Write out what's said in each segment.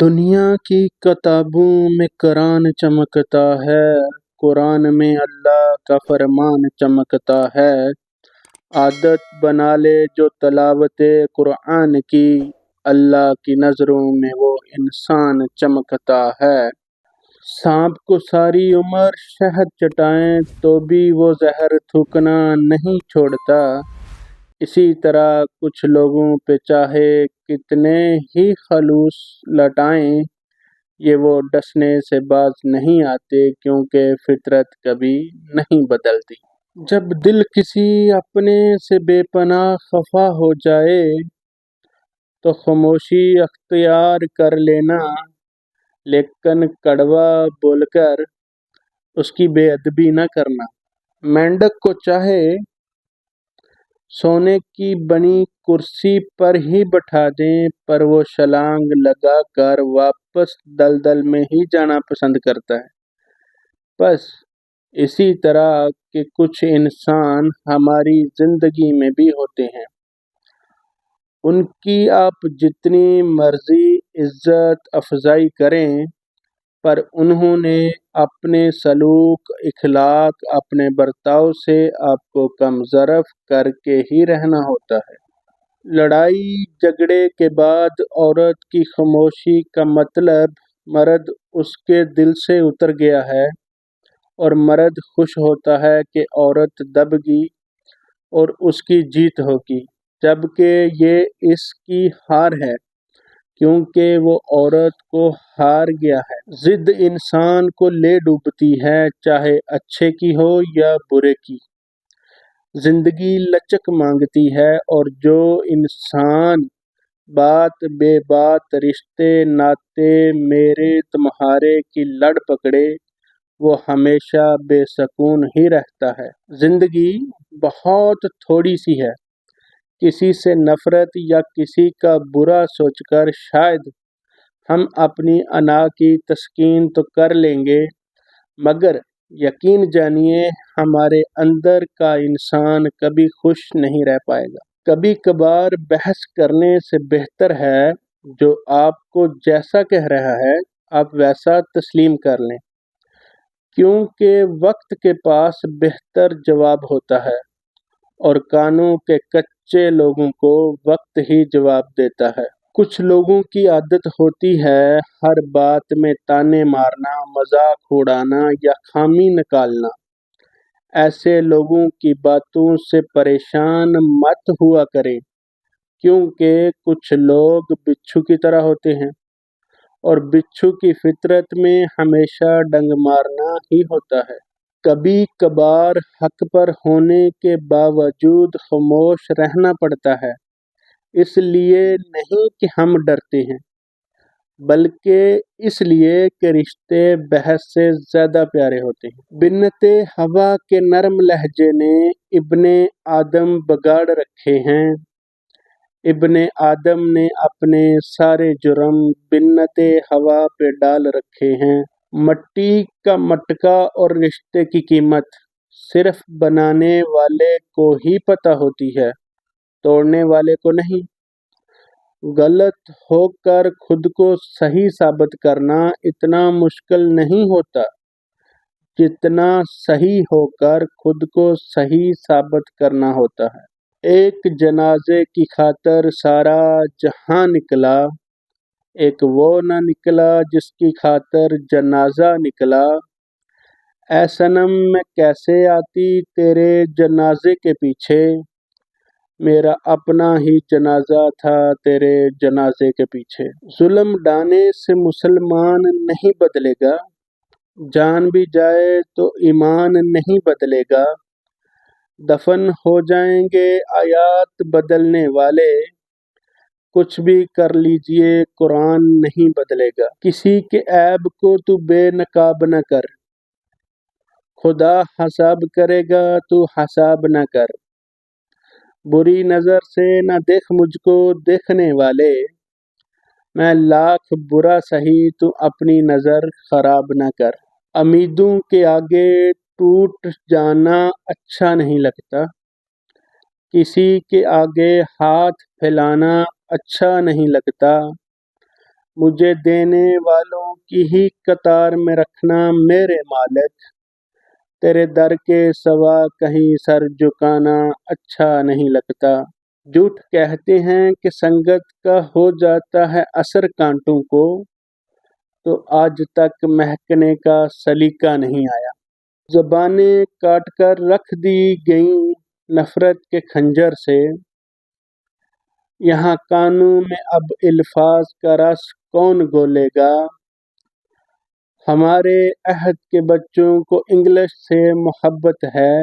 دنیا کی کتابوں میں قرآن چمکتا ہے، قرآن میں اللہ کا فرمان چمکتا ہے۔ عادت بنا لے جو تلاوت قرآن کی، اللہ کی نظروں میں وہ انسان چمکتا ہے۔ سانپ کو ساری عمر شہد چٹائیں تو بھی وہ زہر تھوکنا نہیں چھوڑتا، اسی طرح کچھ لوگوں پہ چاہے کتنے ہی خلوص لٹائیں، یہ وہ ڈسنے سے باز نہیں آتے کیونکہ فطرت کبھی نہیں بدلتی۔ جب دل کسی اپنے سے بے پناہ خفا ہو جائے تو خاموشی اختیار کر لینا، لیکن کڑوا بول کر اس کی بے ادبی نہ کرنا۔ مینڈک کو چاہے سونے کی بنی کرسی پر ہی بٹھا دیں پر وہ چھلانگ لگا کر واپس دلدل میں ہی جانا پسند کرتا ہے۔ بس اسی طرح کے کچھ انسان ہماری زندگی میں بھی ہوتے ہیں، ان کی آپ جتنی مرضی عزت افزائی کریں پر انہوں نے اپنے سلوک اخلاق اپنے برتاؤ سے آپ کو کم ظرف کر کے ہی رہنا ہوتا ہے۔ لڑائی جھگڑے کے بعد عورت کی خاموشی کا مطلب مرد اس کے دل سے اتر گیا ہے، اور مرد خوش ہوتا ہے کہ عورت دب گئی اور اس کی جیت ہوگی، جبکہ یہ اس کی ہار ہے کیونکہ وہ عورت کو ہار گیا ہے۔ ضد انسان کو لے ڈوبتی ہے، چاہے اچھے کی ہو یا برے کی۔ زندگی لچک مانگتی ہے، اور جو انسان بات بے بات رشتے ناطے میرے تمہارے کی لڑ پکڑے وہ ہمیشہ بے سکون ہی رہتا ہے۔ زندگی بہت تھوڑی سی ہے، کسی سے نفرت یا کسی کا برا سوچ کر شاید ہم اپنی انا کی تسکین تو کر لیں گے، مگر یقین جانیے ہمارے اندر کا انسان کبھی خوش نہیں رہ پائے گا۔ کبھی کبھار بحث کرنے سے بہتر ہے جو آپ کو جیسا کہہ رہا ہے آپ ویسا تسلیم کر لیں، کیونکہ وقت کے پاس بہتر جواب ہوتا ہے اور کانوں کے کچے لوگوں کو وقت ہی جواب دیتا ہے۔ کچھ لوگوں کی عادت ہوتی ہے ہر بات میں تانے مارنا، مذاق اڑانا یا خامی نکالنا۔ ایسے لوگوں کی باتوں سے پریشان مت ہوا کریں، کیونکہ کچھ لوگ بچھو کی طرح ہوتے ہیں، اور بچھو کی فطرت میں ہمیشہ ڈنگ مارنا ہی ہوتا ہے۔ کبھی کبھار حق پر ہونے کے باوجود خاموش رہنا پڑتا ہے، اس لیے نہیں کہ ہم ڈرتے ہیں، بلکہ اس لیے کہ رشتے بحث سے زیادہ پیارے ہوتے ہیں۔ بنت حوا کے نرم لہجے نے ابن آدم بگاڑ رکھے ہیں، ابن آدم نے اپنے سارے جرم بنت حوا پہ ڈال رکھے ہیں۔ مٹی کا مٹکا اور رشتے کی قیمت صرف بنانے والے کو ہی پتہ ہوتی ہے، توڑنے والے کو نہیں۔ غلط ہو کر خود کو صحیح ثابت کرنا اتنا مشکل نہیں ہوتا جتنا صحیح ہو کر خود کو صحیح ثابت کرنا ہوتا ہے۔ ایک جنازے کی خاطر سارا جہاں نکلا، ایک وہ نہ نکلا جس کی خاطر جنازہ نکلا۔ اے صنم میں کیسے آتی تیرے جنازے کے پیچھے، میرا اپنا ہی جنازہ تھا تیرے جنازے کے پیچھے۔ ظلم ڈھانے سے مسلمان نہیں بدلے گا، جان بھی جائے تو ایمان نہیں بدلے گا۔ دفن ہو جائیں گے آیات بدلنے والے، کچھ بھی کر لیجئے قرآن نہیں بدلے گا۔ کسی کے عیب کو تو بے نقاب نہ کر، خدا حساب کرے گا تو حساب نہ کر۔ بری نظر سے نہ دیکھ مجھ کو دیکھنے والے، میں لاکھ برا سہی تو اپنی نظر خراب نہ کر۔ امیدوں کے آگے ٹوٹ جانا اچھا نہیں لگتا، کسی کے آگے ہاتھ پھیلانا اچھا نہیں لگتا، مجھے دینے والوں کی ہی قطار میں رکھنا میرے مالک، تیرے در کے سوا کہیں سر جھکانا اچھا نہیں لگتا۔ جھوٹ کہتے ہیں کہ سنگت کا ہو جاتا ہے اثر کانٹوں کو، تو آج تک مہکنے کا سلیقہ نہیں آیا۔ زبانیں کاٹ کر رکھ دی گئیں نفرت کے خنجر سے، یہاں کانوں میں اب الفاظ کا رس کون گھولے گا؟ ہمارے عہد کے بچوں کو انگلش سے محبت ہے،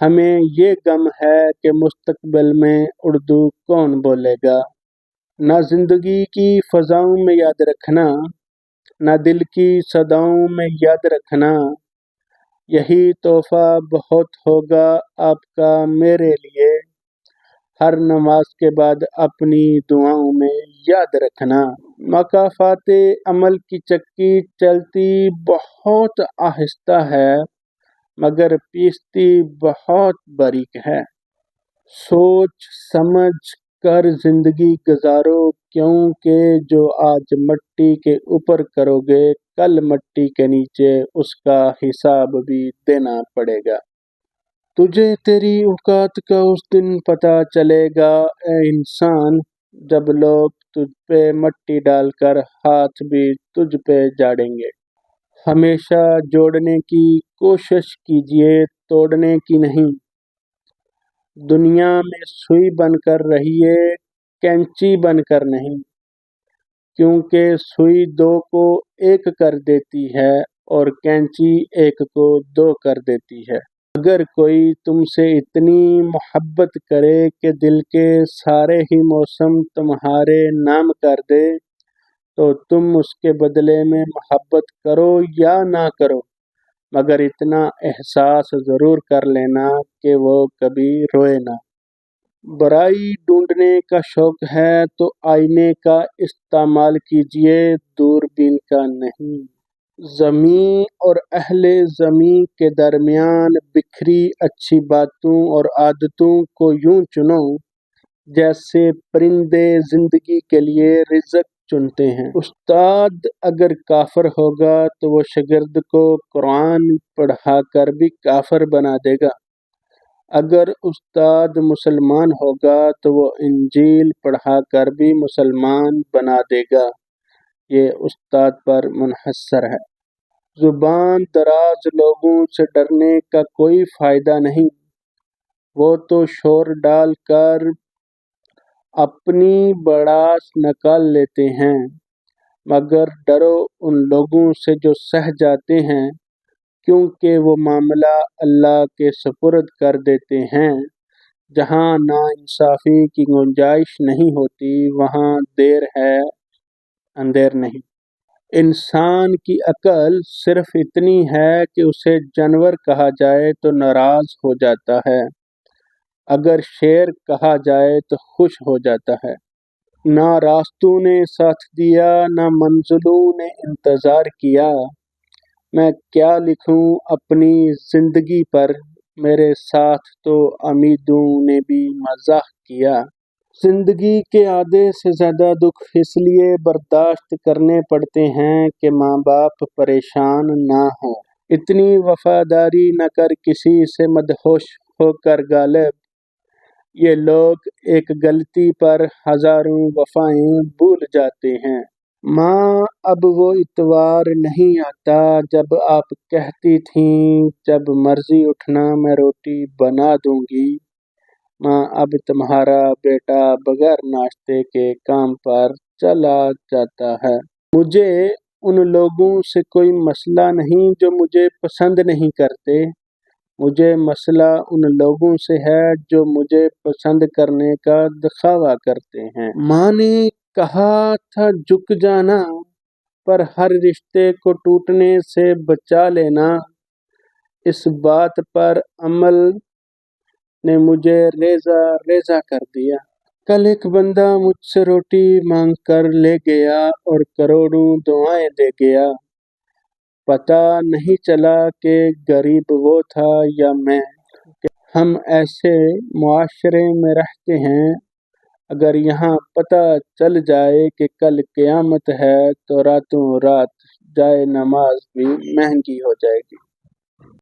ہمیں یہ غم ہے کہ مستقبل میں اردو کون بولے گا۔ نہ زندگی کی فضاؤں میں یاد رکھنا، نہ دل کی صداؤں میں یاد رکھنا، یہی تحفہ بہت ہوگا آپ کا میرے لیے، ہر نماز کے بعد اپنی دعاؤں میں یاد رکھنا۔ مکافات عمل کی چکی چلتی بہت آہستہ ہے، مگر پیستی بہت باریک ہے۔ سوچ سمجھ کر زندگی گزارو، کیونکہ جو آج مٹی کے اوپر کرو گے کل مٹی کے نیچے اس کا حساب بھی دینا پڑے گا۔ تجھے تیری اوقات کا اس دن پتہ چلے گا اے انسان، جب لوگ تجھ پہ مٹی ڈال کر ہاتھ بھی تجھ پہ جاڑیں گے۔ ہمیشہ جوڑنے کی کوشش کیجیے، توڑنے کی نہیں۔ دنیا میں سوئی بن کر رہیے، کینچی بن کر نہیں، کیونکہ سوئی دو کو ایک کر دیتی ہے اور کینچی ایک کو دو کر دیتی ہے۔ اگر کوئی تم سے اتنی محبت کرے کہ دل کے سارے ہی موسم تمہارے نام کر دے، تو تم اس کے بدلے میں محبت کرو یا نہ کرو، مگر اتنا احساس ضرور کر لینا کہ وہ کبھی روئے نہ۔ برائی ڈھونڈنے کا شوق ہے تو آئینے کا استعمال کیجیے، دوربین کا نہیں۔ زمیں اور اہل زمیں کے درمیان بکھری اچھی باتوں اور عادتوں کو یوں چنو جیسے پرندے زندگی کے لیے رزق چنتے ہیں۔ استاد اگر کافر ہوگا تو وہ شاگرد کو قرآن پڑھا کر بھی کافر بنا دے گا، اگر استاد مسلمان ہوگا تو وہ انجیل پڑھا کر بھی مسلمان بنا دے گا، یہ استاد پر منحصر ہے۔ زبان دراز لوگوں سے ڈرنے کا کوئی فائدہ نہیں، وہ تو شور ڈال کر اپنی بڑاس نکال لیتے ہیں، مگر ڈرو ان لوگوں سے جو سہ جاتے ہیں، کیونکہ وہ معاملہ اللہ کے سپرد کر دیتے ہیں۔ جہاں ناانصافی کی گنجائش نہیں ہوتی وہاں دیر ہے اندھیر نہیں۔ انسان کی عقل صرف اتنی ہے کہ اسے جانور کہا جائے تو ناراض ہو جاتا ہے، اگر شیر کہا جائے تو خوش ہو جاتا ہے۔ نہ راستوں نے ساتھ دیا نہ منزلوں نے انتظار کیا، میں کیا لکھوں اپنی زندگی پر، میرے ساتھ تو امیدوں نے بھی مزاح کیا۔ زندگی کے آدھے سے زیادہ دکھ اس لیے برداشت کرنے پڑتے ہیں کہ ماں باپ پریشان نہ ہوں۔ اتنی وفاداری نہ کر کسی سے مدہوش ہو کر غالب، یہ لوگ ایک غلطی پر ہزاروں وفائیں بھول جاتے ہیں۔ ماں اب وہ اتوار نہیں آتا جب آپ کہتی تھیں جب مرضی اٹھنا میں روٹی بنا دوں گی، ماں اب تمہارا بیٹا بغیر ناشتے کے کام پر چلا جاتا ہے۔ مجھے ان لوگوں سے کوئی مسئلہ نہیں جو مجھے پسند نہیں کرتے، مجھے مسئلہ ان لوگوں سے ہے جو مجھے پسند کرنے کا دکھاوا کرتے ہیں۔ ماں نے کہا تھا جھک جانا، پر ہر رشتے کو ٹوٹنے سے بچا لینا، اس بات پر عمل نے مجھے ریزہ ریزہ کر دیا۔ کل ایک بندہ مجھ سے روٹی مانگ کر لے گیا اور کروڑوں دعائیں دے گیا، پتہ نہیں چلا کہ غریب وہ تھا یا میں۔ ہم ایسے معاشرے میں رہتے ہیں اگر یہاں پتہ چل جائے کہ کل قیامت ہے تو راتوں رات جائے نماز بھی مہنگی ہو جائے گی۔